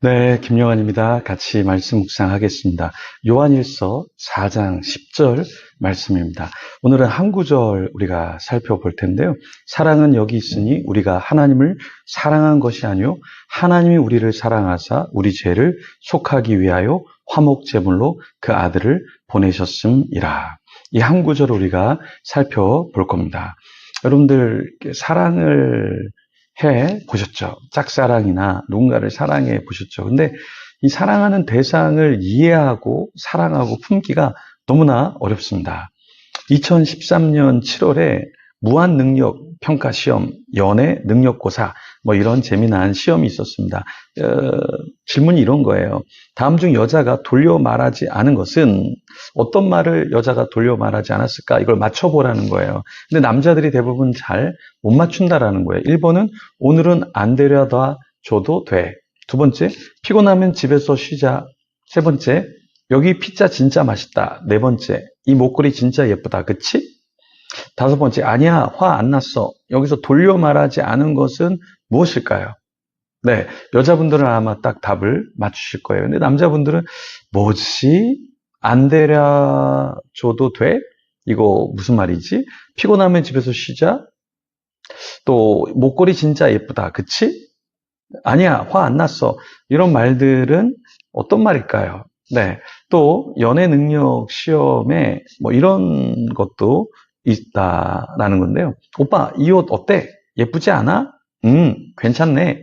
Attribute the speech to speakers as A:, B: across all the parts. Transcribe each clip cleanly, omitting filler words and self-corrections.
A: 네, 김요한입니다. 같이 말씀 묵상하겠습니다. 요한일서 4장 10절 말씀입니다. 오늘은 한 구절 우리가 살펴볼 텐데요. 사랑은 여기 있으니 우리가 하나님을 사랑한 것이 아니요 하나님이 우리를 사랑하사 우리 죄를 속하기 위하여 화목제물로 그 아들을 보내셨음이라. 이 한 구절을 우리가 살펴볼 겁니다. 여러분들 사랑을 해 보셨죠? 짝사랑이나 누군가를 사랑해 보셨죠? 근데 이 사랑하는 대상을 이해하고 사랑하고 품기가 너무나 어렵습니다. 2013년 7월에 무한능력 평가 시험, 연애 능력고사 이런 재미난 시험이 있었습니다. 질문이 이런 거예요. 다음 중 여자가 돌려 말하지 않은 것은 어떤 말을 여자가 돌려 말하지 않았을까? 이걸 맞춰보라는 거예요. 근데 남자들이 대부분 잘 못 맞춘다라는 거예요. 1번은 오늘은 안 데려다 줘도 돼. 두 번째, 피곤하면 집에서 쉬자. 세 번째, 여기 피자 진짜 맛있다. 네 번째, 이 목걸이 진짜 예쁘다. 그치? 다섯 번째, 아니야, 화 안 났어. 여기서 돌려 말하지 않은 것은 무엇일까요? 네, 여자분들은 아마 딱 답을 맞추실 거예요. 근데 남자분들은 뭐지? 안 데려줘도 돼? 이거 무슨 말이지? 피곤하면 집에서 쉬자? 또 목걸이 진짜 예쁘다. 그치? 아니야, 화 안 났어. 이런 말들은 어떤 말일까요? 네, 또 연애 능력 시험에 이런 것도 있다라는 건데요. 오빠, 이 옷 어때? 예쁘지 않아? 괜찮네.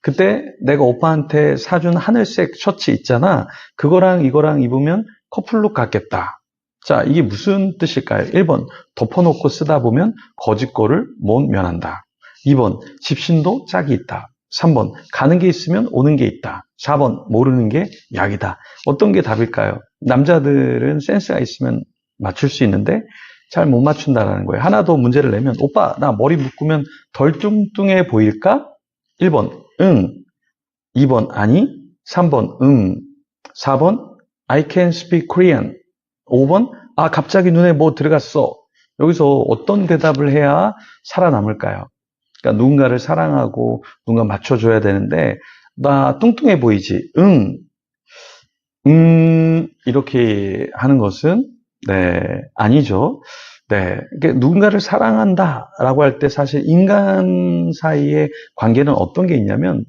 A: 그때 내가 오빠한테 사준 하늘색 셔츠 있잖아. 그거랑 이거랑 입으면 커플룩 같겠다. 자, 이게 무슨 뜻일까요? 1번, 덮어놓고 쓰다 보면 거짓거를 못 면한다. 2번, 집신도 짝이 있다. 3번, 가는 게 있으면 오는 게 있다. 4번, 모르는 게 약이다. 어떤 게 답일까요? 남자들은 센스가 있으면 맞출 수 있는데 잘 못 맞춘다는 거예요. 하나 더 문제를 내면, 오빠, 나 머리 묶으면 덜 뚱뚱해 보일까? 1번, 응. 2번, 아니. 3번, 응. 4번, I can speak Korean. 5번, 아, 갑자기 눈에 뭐 들어갔어. 여기서 어떤 대답을 해야 살아남을까요? 그러니까 누군가를 사랑하고 누군가 맞춰줘야 되는데, 나 뚱뚱해 보이지? 응. 이렇게 하는 것은, 네, 아니죠. 네, 누군가를 사랑한다라고 할 때 사실 인간 사이의 관계는 어떤 게 있냐면,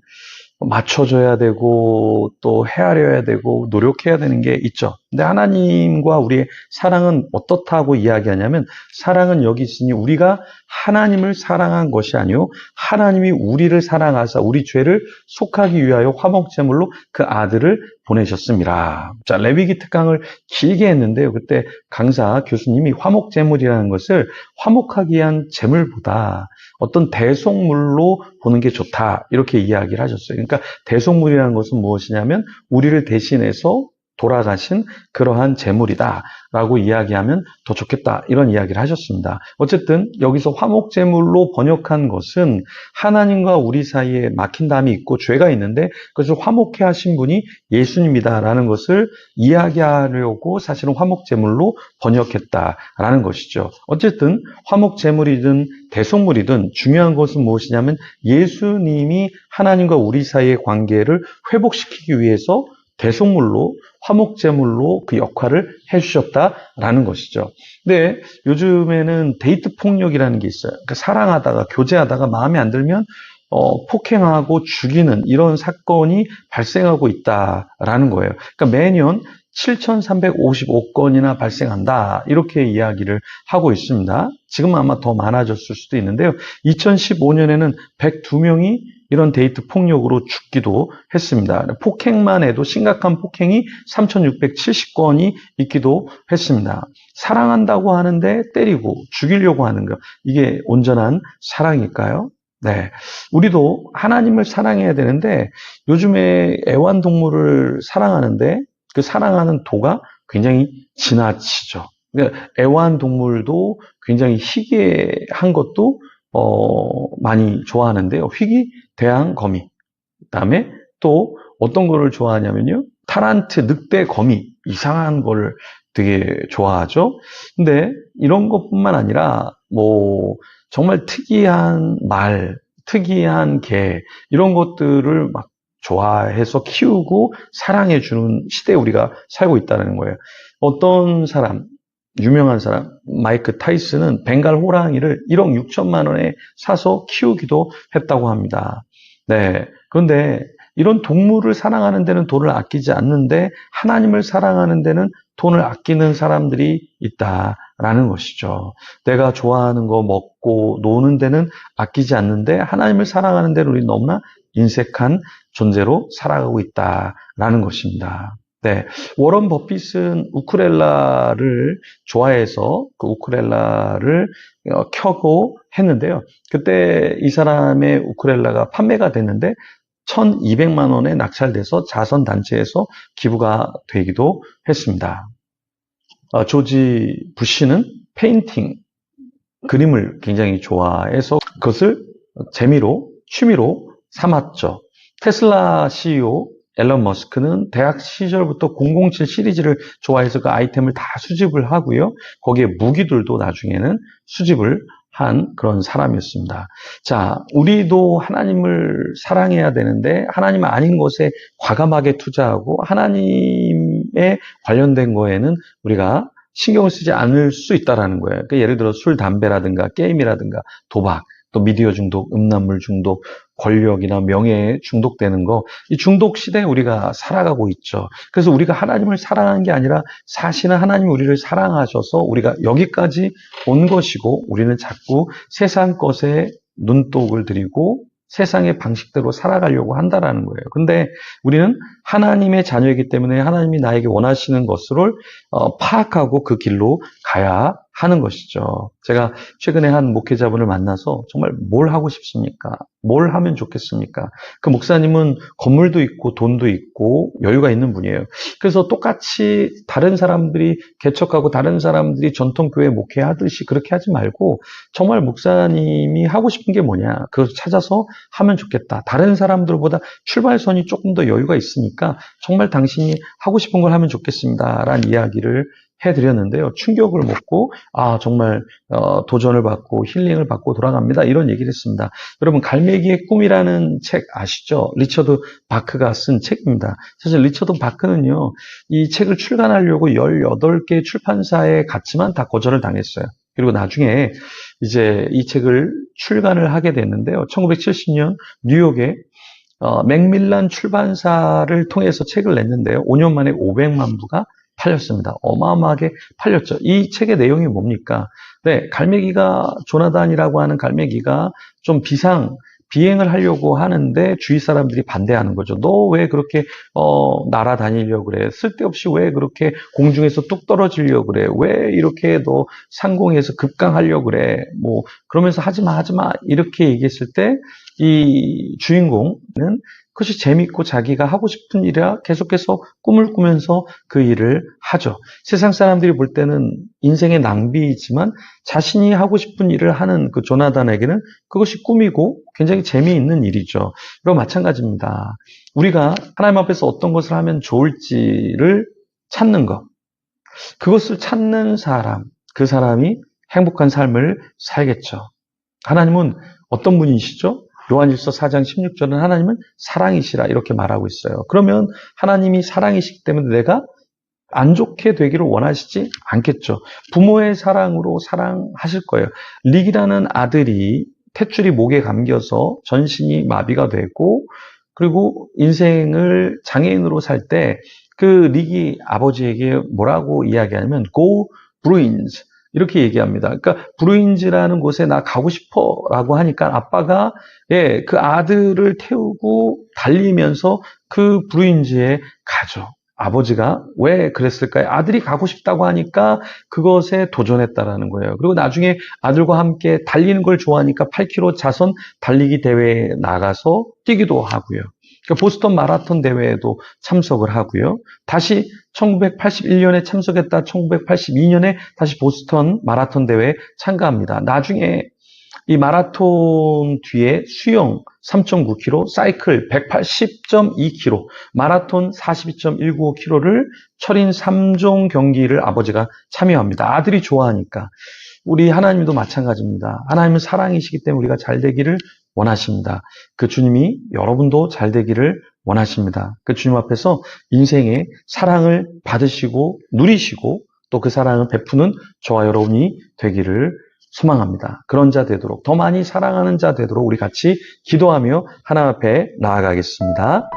A: 맞춰줘야 되고 또 헤아려야 되고 노력해야 되는 게 있죠. 근데 하나님과 우리의 사랑은 어떻다고 이야기하냐면, 사랑은 여기 있으니 우리가 하나님을 사랑한 것이 아니요 하나님이 우리를 사랑하사 우리 죄를 속하기 위하여 화목제물로 그 아들을 보내셨습니다. 자, 레위기 특강을 길게 했는데요. 그때 강사 교수님이 화목제물이라는 것을 화목하기 위한 제물보다 어떤 대속물로 보는 게 좋다, 이렇게 이야기를 하셨어요. 그러니까 대속물이라는 것은 무엇이냐면 우리를 대신해서 돌아가신 그러한 제물이다라고 이야기하면 더 좋겠다, 이런 이야기를 하셨습니다. 어쨌든 여기서 화목제물로 번역한 것은 하나님과 우리 사이에 막힌 담이 있고 죄가 있는데 그것을 화목해 하신 분이 예수님이다라는 것을 이야기하려고 사실은 화목제물로 번역했다라는 것이죠. 어쨌든 화목제물이든 대속물이든 중요한 것은 무엇이냐면 예수님이 하나님과 우리 사이의 관계를 회복시키기 위해서 대속물로, 화목제물로 그 역할을 해주셨다라는 것이죠. 근데 요즘에는 데이트 폭력이라는 게 있어요. 그러니까 사랑하다가, 교제하다가 마음에 안 들면 폭행하고 죽이는 이런 사건이 발생하고 있다라는 거예요. 그러니까 매년 7,355건이나 발생한다, 이렇게 이야기를 하고 있습니다. 지금 아마 더 많아졌을 수도 있는데요. 2015년에는 102명이 이런 데이트 폭력으로 죽기도 했습니다. 폭행만 해도 심각한 폭행이 3,670건이 있기도 했습니다. 사랑한다고 하는데 때리고 죽이려고 하는 것, 이게 온전한 사랑일까요? 네, 우리도 하나님을 사랑해야 되는데 요즘에 애완동물을 사랑하는데 그 사랑하는 도가 굉장히 지나치죠. 그러니까 애완동물도 굉장히 희귀한 것도 많이 좋아하는데요. 희귀대왕 거미. 그다음에 또 어떤 거를 좋아하냐면요, 타란트, 늑대, 거미, 이상한 거를 되게 좋아하죠. 근데 이런 것뿐만 아니라 정말 특이한 말, 특이한 개, 이런 것들을 막 좋아해서 키우고 사랑해주는 시대에 우리가 살고 있다는 거예요. 어떤 사람, 유명한 사람, 마이크 타이슨은 벵갈 호랑이를 1억 6천만 원에 사서 키우기도 했다고 합니다. 네. 그런데 이런 동물을 사랑하는 데는 돈을 아끼지 않는데 하나님을 사랑하는 데는 돈을 아끼는 사람들이 있다라는 것이죠. 내가 좋아하는 거 먹고 노는 데는 아끼지 않는데 하나님을 사랑하는 데는 우리 너무나 인색한 존재로 살아가고 있다라는 것입니다. 네, 워런 버핏은 우쿨렐라를 좋아해서 그 우쿨렐라를 켜고 했는데요. 그때 이 사람의 우쿨렐라가 판매가 됐는데 1,200만 원에 낙찰돼서 자선단체에서 기부가 되기도 했습니다. 조지 부시는 페인팅, 그림을 굉장히 좋아해서 그것을 재미로, 취미로 삼았죠. 테슬라 CEO 앨런 머스크는 대학 시절부터 007 시리즈를 좋아해서 그 아이템을 다 수집을 하고요. 거기에 무기들도 나중에는 수집을 한 그런 사람이었습니다. 자, 우리도 하나님을 사랑해야 되는데 하나님 아닌 것에 과감하게 투자하고 하나님에 관련된 거에는 우리가 신경을 쓰지 않을 수 있다는 거예요. 그러니까 예를 들어 술, 담배라든가 게임이라든가 도박, 또 미디어 중독, 음란물 중독, 권력이나 명예에 중독되는 거, 이 중독 시대에 우리가 살아가고 있죠. 그래서 우리가 하나님을 사랑하는 게 아니라 사실은 하나님이 우리를 사랑하셔서 우리가 여기까지 온 것이고 우리는 자꾸 세상 것에 눈독을 들이고 세상의 방식대로 살아가려고 한다라는 거예요. 근데 우리는 하나님의 자녀이기 때문에 하나님이 나에게 원하시는 것을 파악하고 그 길로 가야 하는 것이죠. 제가 최근에 한 목회자분을 만나서 정말 뭘 하고 싶습니까? 뭘 하면 좋겠습니까? 그 목사님은 건물도 있고 돈도 있고 여유가 있는 분이에요. 그래서 똑같이 다른 사람들이 개척하고 다른 사람들이 전통교회 목회하듯이 그렇게 하지 말고 정말 목사님이 하고 싶은 게 뭐냐? 그걸 찾아서 하면 좋겠다. 다른 사람들보다 출발선이 조금 더 여유가 있으니까 정말 당신이 하고 싶은 걸 하면 좋겠습니다. 라는 이야기를 해드렸는데요. 충격을 먹고 정말 도전을 받고 힐링을 받고 돌아갑니다. 이런 얘기를 했습니다. 여러분 갈매기의 꿈이라는 책 아시죠? 리처드 바크가 쓴 책입니다. 사실 리처드 바크는요. 이 책을 출간하려고 18개 출판사에 갔지만 다 거절을 당했어요. 그리고 나중에 이제 이 책을 출간을 하게 됐는데요. 1970년 뉴욕에 맥밀란 출판사를 통해서 책을 냈는데요. 5년 만에 500만 부가 팔렸습니다. 어마어마하게 팔렸죠. 이 책의 내용이 뭡니까? 네, 갈매기가, 조나단이라고 하는 갈매기가 좀 비행을 하려고 하는데 주위 사람들이 반대하는 거죠. 너 왜 그렇게 날아다니려고 그래? 쓸데없이 왜 그렇게 공중에서 뚝 떨어지려고 그래? 왜 이렇게 너 상공에서 급강하려고 그래? 뭐 그러면서 하지 마 이렇게 얘기했을 때 이 주인공은 그것이 재밌고 자기가 하고 싶은 일이라 계속해서 꿈을 꾸면서 그 일을 하죠. 세상 사람들이 볼 때는 인생의 낭비이지만 자신이 하고 싶은 일을 하는 그 조나단에게는 그것이 꿈이고 굉장히 재미있는 일이죠. 이거 마찬가지입니다. 우리가 하나님 앞에서 어떤 것을 하면 좋을지를 찾는 것. 그것을 찾는 사람, 그 사람이 행복한 삶을 살겠죠. 하나님은 어떤 분이시죠? 요한일서 4장 16절은 하나님은 사랑이시라 이렇게 말하고 있어요. 그러면 하나님이 사랑이시기 때문에 내가 안 좋게 되기를 원하시지 않겠죠. 부모의 사랑으로 사랑하실 거예요. 릭이라는 아들이 탯줄이 목에 감겨서 전신이 마비가 되고 그리고 인생을 장애인으로 살 때 그 릭이 아버지에게 뭐라고 이야기하냐면 Go Bruins 이렇게 얘기합니다. 그러니까 브루인즈라는 곳에 나 가고 싶어 라고 하니까 아빠가 그 아들을 태우고 달리면서 그 브루인즈에 가죠. 아버지가 왜 그랬을까요? 아들이 가고 싶다고 하니까 그것에 도전했다라는 거예요. 그리고 나중에 아들과 함께 달리는 걸 좋아하니까 8km 자선 달리기 대회에 나가서 뛰기도 하고요. 보스턴 마라톤 대회에도 참석을 하고요. 다시 1981년에 참석했다 1982년에 다시 보스턴 마라톤 대회에 참가합니다. 나중에 이 마라톤 뒤에 수영 3.9km, 사이클 180.2km, 마라톤 42.195km를 철인 3종 경기를 아버지가 참여합니다. 아들이 좋아하니까. 우리 하나님도 마찬가지입니다. 하나님은 사랑이시기 때문에 우리가 잘 되기를 원하십니다. 그 주님이 여러분도 잘 되기를 원하십니다. 그 주님 앞에서 인생의 사랑을 받으시고 누리시고 또 그 사랑을 베푸는 저와 여러분이 되기를 소망합니다. 그런 자 되도록, 더 많이 사랑하는 자 되도록 우리 같이 기도하며 하나님 앞에 나아가겠습니다.